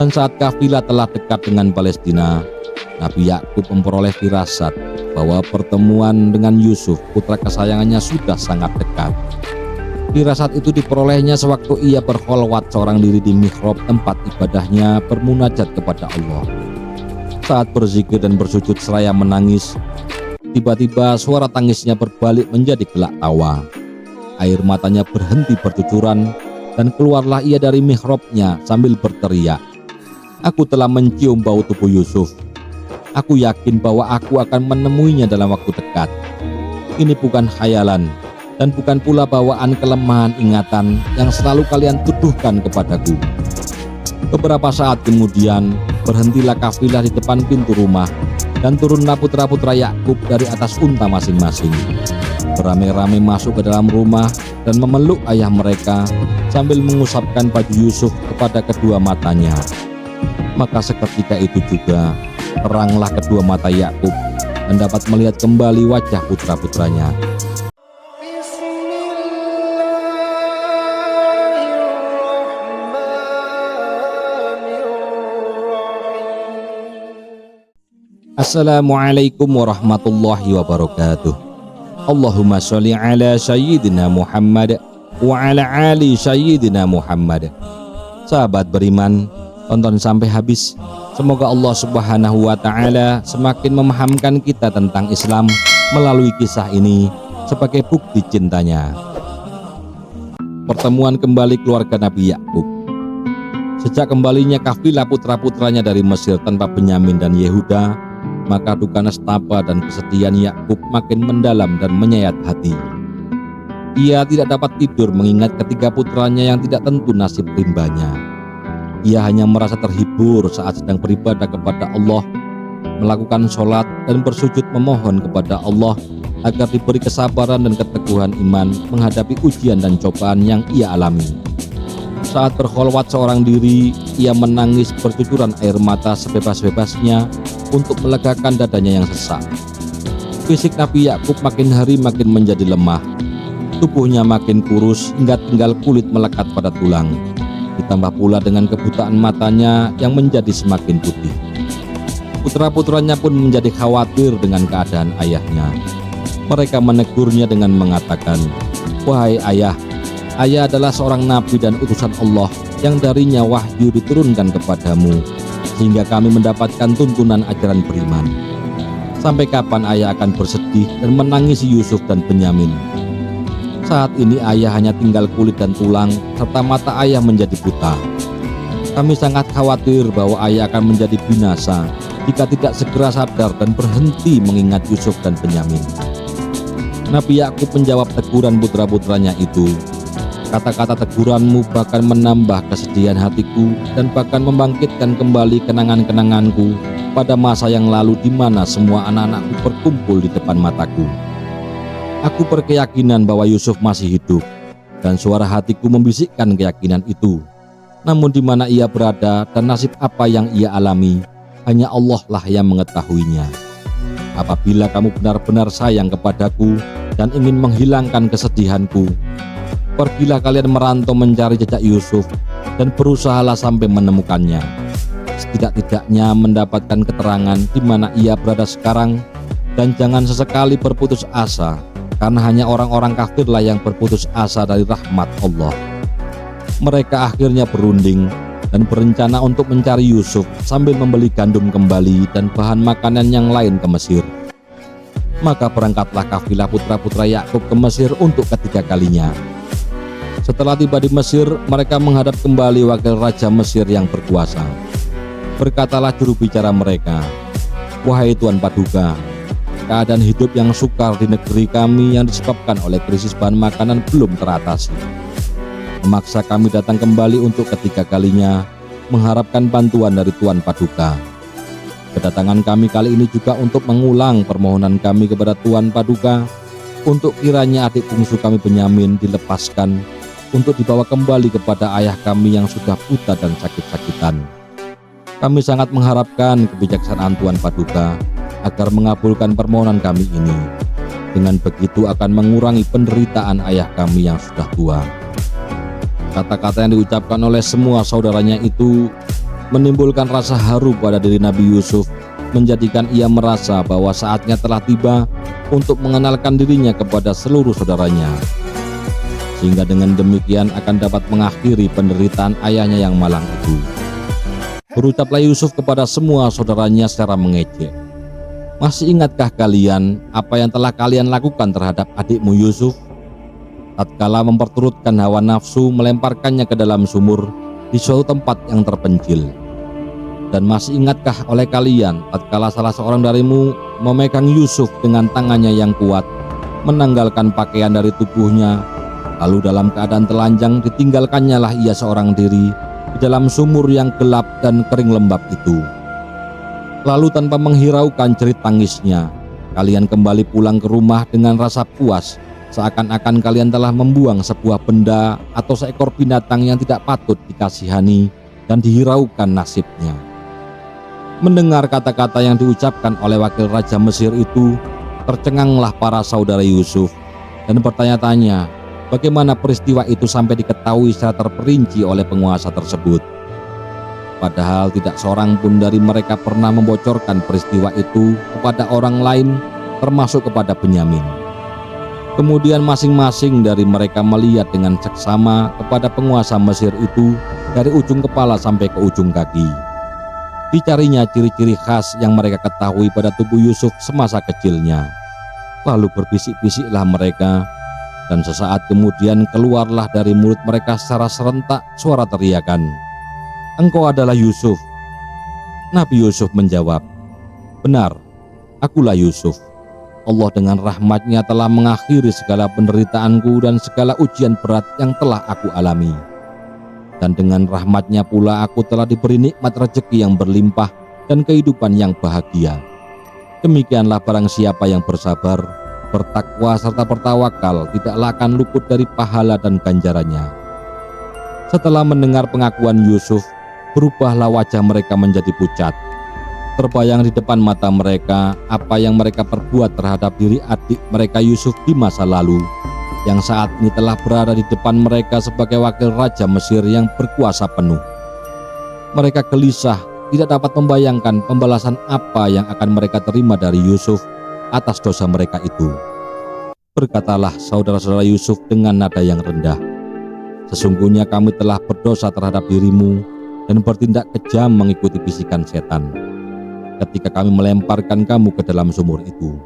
Dan saat kafilah telah dekat dengan Palestina, Nabi Yakub memperoleh firasat bahwa pertemuan dengan Yusuf, putra kesayangannya, sudah sangat dekat. Firasat itu diperolehnya sewaktu ia berkholwat seorang diri di mihrab tempat ibadahnya bermunajat kepada Allah. Saat berzikir dan bersujud seraya menangis, tiba-tiba suara tangisnya berbalik menjadi gelak tawa. Air matanya berhenti bercucuran dan keluarlah ia dari mihrabnya sambil berteriak, "Aku telah mencium bau tubuh Yusuf. Aku yakin bahwa aku akan menemuinya dalam waktu dekat. Ini bukan khayalan dan bukan pula bawaan kelemahan ingatan yang selalu kalian tuduhkan kepadaku." Beberapa saat kemudian, berhentilah kafilah di depan pintu rumah dan turunlah putra-putra Yakub dari atas unta masing-masing. Beramai-ramai masuk ke dalam rumah dan memeluk ayah mereka sambil mengusapkan baju Yusuf kepada kedua matanya. Maka seketika itu juga teranglah kedua mata Yakub dan dapat melihat kembali wajah putra-putranya. Assalamualaikum warahmatullahi wabarakatuh. Allahumma sholli ala sayyidina Muhammad wa ala ali sayyidina Muhammad. Sahabat beriman, tonton sampai habis. Semoga Allah Subhanahu wa Ta'ala semakin memahamkan kita tentang Islam melalui kisah ini sebagai bukti cintanya. Pertemuan kembali keluarga Nabi Yakub. Sejak kembalinya kafilah putra-putranya dari Mesir tanpa Benyamin dan Yehuda, maka duka nestapa dan kesedihan Yakub makin mendalam dan menyayat hati. Ia tidak dapat tidur mengingat ketiga putranya yang tidak tentu nasib rimbanya. Ia hanya merasa terhibur saat sedang beribadah kepada Allah, melakukan sholat dan bersujud memohon kepada Allah agar diberi kesabaran dan keteguhan iman menghadapi ujian dan cobaan yang ia alami. Saat berkholwat seorang diri, ia menangis bercucuran air mata sebebas-bebasnya untuk melegakan dadanya yang sesak. Fisik Nabi Yakub makin hari makin menjadi lemah. Tubuhnya makin kurus hingga tinggal kulit melekat pada tulang. Ditambah pula dengan kebutaan matanya yang menjadi semakin putih. Putra-putranya pun menjadi khawatir dengan keadaan ayahnya. Mereka menegurnya dengan mengatakan, "Wahai ayah, ayah adalah seorang nabi dan utusan Allah yang darinya wahyu diturunkan kepadamu, sehingga kami mendapatkan tuntunan ajaran beriman. Sampai kapan ayah akan bersedih dan menangisi Yusuf dan Benyamin? Saat ini ayah hanya tinggal kulit dan tulang, serta mata ayah menjadi buta. Kami sangat khawatir bahwa ayah akan menjadi binasa jika tidak segera sadar dan berhenti mengingat Yusuf dan Benyamin." Nabi Yakub menjawab teguran putra-putranya itu, "Kata-kata teguranmu bahkan menambah kesedihan hatiku dan bahkan membangkitkan kembali kenangan-kenanganku pada masa yang lalu di mana semua anak-anakku berkumpul di depan mataku. Aku berkeyakinan bahwa Yusuf masih hidup, dan suara hatiku membisikkan keyakinan itu. Namun di mana ia berada dan nasib apa yang ia alami, hanya Allah lah yang mengetahuinya. Apabila kamu benar-benar sayang kepadaku dan ingin menghilangkan kesedihanku, pergilah kalian merantau mencari jejak Yusuf dan berusahalah sampai menemukannya. Setidak-tidaknya mendapatkan keterangan di mana ia berada sekarang, dan jangan sesekali berputus asa, karena hanya orang-orang kafirlah yang berputus asa dari rahmat Allah." Mereka akhirnya berunding dan berencana untuk mencari Yusuf sambil membeli gandum kembali dan bahan makanan yang lain ke Mesir. Maka berangkatlah kafilah putra-putra Yakub ke Mesir untuk ketiga kalinya. Setelah tiba di Mesir, mereka menghadap kembali wakil raja Mesir yang berkuasa. Berkatalah juru bicara mereka, "Wahai Tuan Paduka, keadaan hidup yang sukar di negeri kami yang disebabkan oleh krisis bahan makanan belum teratasi. Memaksa kami datang kembali untuk ketiga kalinya, mengharapkan bantuan dari Tuan Paduka. Kedatangan kami kali ini juga untuk mengulang permohonan kami kepada Tuan Paduka, untuk kiranya adik bungsu kami Benyamin dilepaskan, untuk dibawa kembali kepada ayah kami yang sudah buta dan sakit-sakitan. Kami sangat mengharapkan kebijaksanaan Tuan Paduka agar mengabulkan permohonan kami ini. Dengan begitu akan mengurangi penderitaan ayah kami yang sudah tua." Kata-kata yang diucapkan oleh semua saudaranya itu menimbulkan rasa haru pada diri Nabi Yusuf, menjadikan ia merasa bahwa saatnya telah tiba untuk mengenalkan dirinya kepada seluruh saudaranya, sehingga dengan demikian akan dapat mengakhiri penderitaan ayahnya yang malang itu. Berucaplah Yusuf kepada semua saudaranya secara mengejek, "Masih ingatkah kalian apa yang telah kalian lakukan terhadap adikmu Yusuf? Tatkala memperturutkan hawa nafsu melemparkannya ke dalam sumur di suatu tempat yang terpencil. Dan masih ingatkah oleh kalian tatkala salah seorang darimu memegang Yusuf dengan tangannya yang kuat, menanggalkan pakaian dari tubuhnya, lalu dalam keadaan telanjang ditinggalkannya lah ia seorang diri di dalam sumur yang gelap dan kering lembab itu. Lalu tanpa menghiraukan jerit tangisnya, kalian kembali pulang ke rumah dengan rasa puas, seakan-akan kalian telah membuang sebuah benda atau seekor binatang yang tidak patut dikasihani dan dihiraukan nasibnya." Mendengar kata-kata yang diucapkan oleh wakil Raja Mesir itu, tercenganglah para saudara Yusuf dan bertanya-tanya bagaimana peristiwa itu sampai diketahui secara terperinci oleh penguasa tersebut. Padahal tidak seorang pun dari mereka pernah membocorkan peristiwa itu kepada orang lain, termasuk kepada Benyamin. Kemudian masing-masing dari mereka melihat dengan seksama kepada penguasa Mesir itu dari ujung kepala sampai ke ujung kaki. Dicarinya ciri-ciri khas yang mereka ketahui pada tubuh Yusuf semasa kecilnya. Lalu berbisik-bisiklah mereka, dan sesaat kemudian keluarlah dari mulut mereka secara serentak suara teriakan, "Engkau adalah Yusuf." Nabi Yusuf menjawab, "Benar, akulah Yusuf. Allah dengan rahmatnya telah mengakhiri segala penderitaanku dan segala ujian berat yang telah aku alami. Dan dengan rahmatnya pula aku telah diberi nikmat rezeki yang berlimpah dan kehidupan yang bahagia. Demikianlah barang siapa yang bersabar, bertakwa serta bertawakal tidaklah akan luput dari pahala dan ganjarannya." Setelah mendengar pengakuan Yusuf, berubahlah wajah mereka menjadi pucat. Terbayang di depan mata mereka apa yang mereka perbuat terhadap diri adik mereka Yusuf di masa lalu, yang saat ini telah berada di depan mereka sebagai wakil Raja Mesir yang berkuasa penuh. Mereka gelisah, tidak dapat membayangkan pembalasan apa yang akan mereka terima dari Yusuf atas dosa mereka itu. Berkatalah saudara-saudara Yusuf dengan nada yang rendah, "Sesungguhnya kami telah berdosa terhadap dirimu dan bertindak kejam mengikuti bisikan setan ketika kami melemparkan kamu ke dalam sumur itu.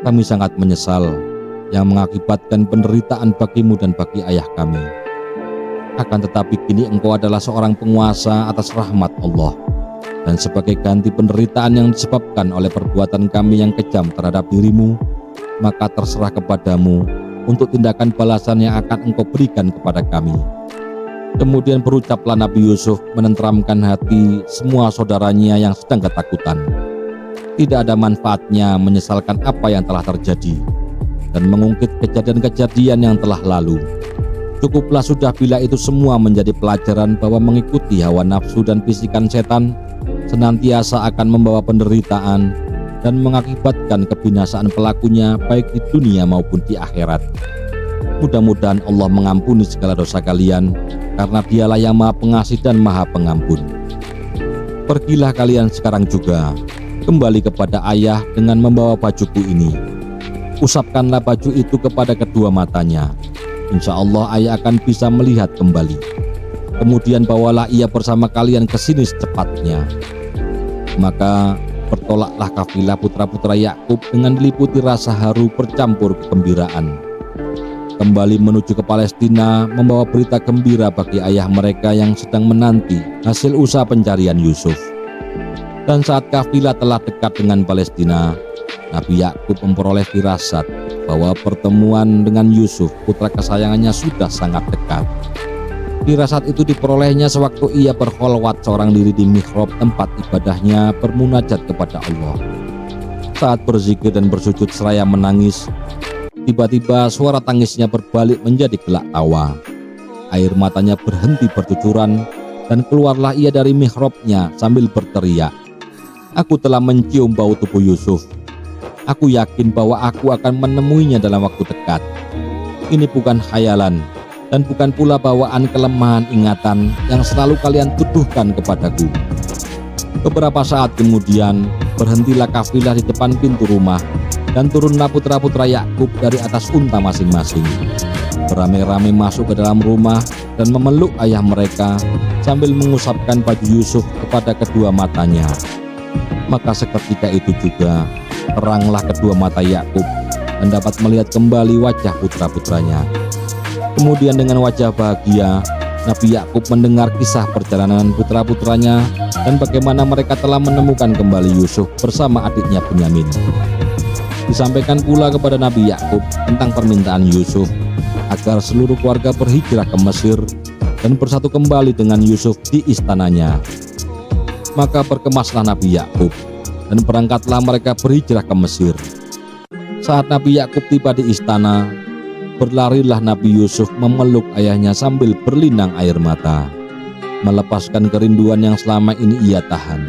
Kami sangat menyesal yang mengakibatkan penderitaan bagimu dan bagi ayah kami. Akan tetapi kini engkau adalah seorang penguasa atas rahmat Allah, dan sebagai ganti penderitaan yang disebabkan oleh perbuatan kami yang kejam terhadap dirimu, maka terserah kepadamu untuk tindakan balasan yang akan engkau berikan kepada kami." Kemudian berucaplah Nabi Yusuf menenteramkan hati semua saudaranya yang sedang ketakutan. Tidak ada manfaatnya menyesalkan apa yang telah terjadi dan mengungkit kejadian-kejadian yang telah lalu. Cukuplah sudah bila itu semua menjadi pelajaran bahwa mengikuti hawa nafsu dan bisikan setan senantiasa akan membawa penderitaan dan mengakibatkan kebinasaan pelakunya baik di dunia maupun di akhirat. Mudah-mudahan Allah mengampuni segala dosa kalian, karena Dialah yang Maha Pengasih dan Maha Pengampun. Pergilah kalian sekarang juga, kembali kepada ayah dengan membawa bajuku ini. Usapkanlah baju itu kepada kedua matanya. Insya Allah ayah akan bisa melihat kembali. Kemudian bawalah ia bersama kalian ke sini secepatnya." Maka bertolaklah kafilah putra-putra Yakub dengan diliputi rasa haru bercampur kegembiraan, kembali menuju ke Palestina membawa berita gembira bagi ayah mereka yang sedang menanti hasil usaha pencarian Yusuf. Dan saat kafilah telah dekat dengan Palestina, Nabi Yakub memperoleh firasat bahwa pertemuan dengan Yusuf, putra kesayangannya, sudah sangat dekat. Firasat itu diperolehnya sewaktu ia berkholwat seorang diri di mihrab tempat ibadahnya bermunajat kepada Allah. Saat berzikir dan bersujud seraya menangis, tiba-tiba suara tangisnya berbalik menjadi gelak tawa. Air matanya berhenti bercucuran dan keluarlah ia dari mihrabnya sambil berteriak, "Aku telah mencium bau tubuh Yusuf. Aku yakin bahwa aku akan menemuinya dalam waktu dekat. Ini bukan khayalan, dan bukan pula bawaan kelemahan ingatan yang selalu kalian tuduhkan kepadaku." Beberapa saat kemudian berhentilah kafilah di depan pintu rumah, dan turunlah putra-putra Yakub dari atas unta masing-masing. Beramai-ramai masuk ke dalam rumah dan memeluk ayah mereka sambil mengusapkan baju Yusuf kepada kedua matanya. Maka seketika itu juga teranglah kedua mata Yakub dan dapat melihat kembali wajah putra-putranya. Kemudian dengan wajah bahagia Nabi Yakub mendengar kisah perjalanan putra-putranya dan bagaimana mereka telah menemukan kembali Yusuf bersama adiknya Benyamin. Disampaikan pula kepada Nabi Yakub tentang permintaan Yusuf agar seluruh keluarga berhijrah ke Mesir dan bersatu kembali dengan Yusuf di istananya. Maka berkemaslah Nabi Yakub dan berangkatlah mereka berhijrah ke Mesir. Saat Nabi Yakub tiba di istana, berlarilah Nabi Yusuf memeluk ayahnya sambil berlinang air mata, melepaskan kerinduan yang selama ini ia tahan.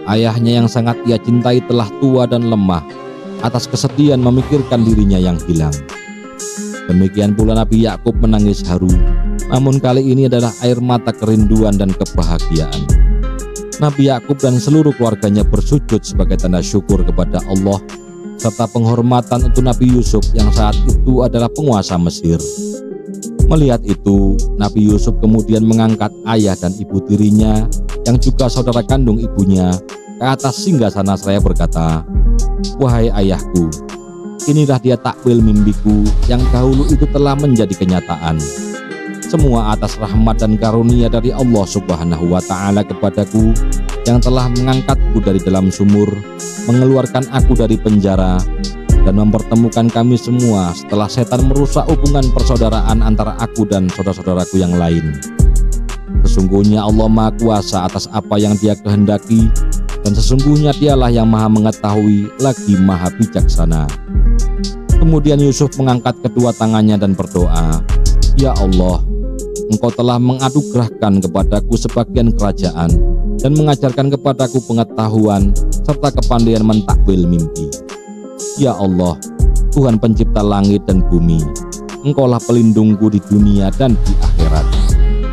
Ayahnya yang sangat ia cintai telah tua dan lemah atas kesedihan memikirkan dirinya yang hilang. Demikian pula Nabi Yakub menangis haru, namun kali ini adalah air mata kerinduan dan kebahagiaan. Nabi Yakub dan seluruh keluarganya bersujud sebagai tanda syukur kepada Allah serta penghormatan untuk Nabi Yusuf yang saat itu adalah penguasa Mesir. Melihat itu, Nabi Yusuf kemudian mengangkat ayah dan ibu tirinya yang juga saudara kandung ibunya ke atas singgasana seraya berkata, "Wahai ayahku, inilah dia takwil mimpiku yang dahulu itu telah menjadi kenyataan. Semua atas rahmat dan karunia dari Allah Subhanahu wa Ta'ala kepadaku yang telah mengangkatku dari dalam sumur, mengeluarkan aku dari penjara, dan mempertemukan kami semua setelah setan merusak hubungan persaudaraan antara aku dan saudara-saudaraku yang lain. Sesungguhnya Allah Maha Kuasa atas apa yang Dia kehendaki, dan sesungguhnya Dialah yang Maha Mengetahui lagi Maha Bijaksana." Kemudian Yusuf mengangkat kedua tangannya dan berdoa, "Ya Allah, Engkau telah menganugerahkan kepadaku sebagian kerajaan dan mengajarkan kepadaku pengetahuan serta kepandaian mentakwil mimpi. Ya Allah, Tuhan pencipta langit dan bumi, Engkaulah pelindungku di dunia dan di akhirat.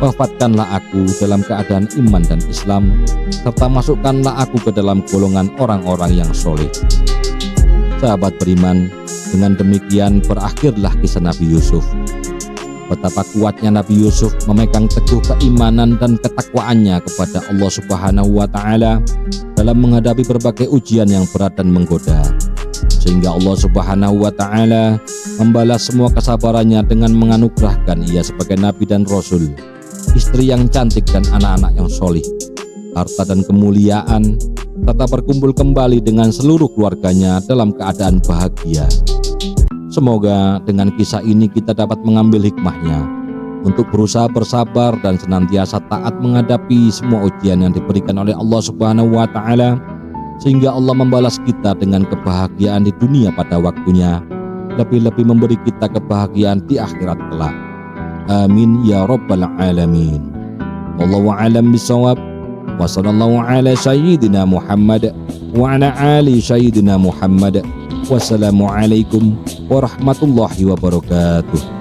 Wafatkanlah aku dalam keadaan iman dan Islam, serta masukkanlah aku ke dalam golongan orang-orang yang soleh." Sahabat beriman, dengan demikian berakhirlah kisah Nabi Yusuf. Betapa kuatnya Nabi Yusuf memegang teguh keimanan dan ketakwaannya kepada Allah Subhanahu wa Ta'ala dalam menghadapi berbagai ujian yang berat dan menggoda, sehingga Allah Subhanahu wa Ta'ala membalas semua kesabarannya dengan menganugerahkan ia sebagai nabi dan rasul, istri yang cantik dan anak-anak yang solih, harta dan kemuliaan, serta berkumpul kembali dengan seluruh keluarganya dalam keadaan bahagia. Semoga dengan kisah ini kita dapat mengambil hikmahnya untuk berusaha bersabar dan senantiasa taat menghadapi semua ujian yang diberikan oleh Allah Subhanahu wa Ta'ala, sehingga Allah membalas kita dengan kebahagiaan di dunia pada waktunya, lebih-lebih memberi kita kebahagiaan di akhirat kelak. Amin ya rabbal alamin. Wallahu a'lam bishawab. Wa sallallahu ala sayyidina Muhammad wa ala ali sayyidina Muhammad. Wassalamualaikum warahmatullahi wabarakatuh.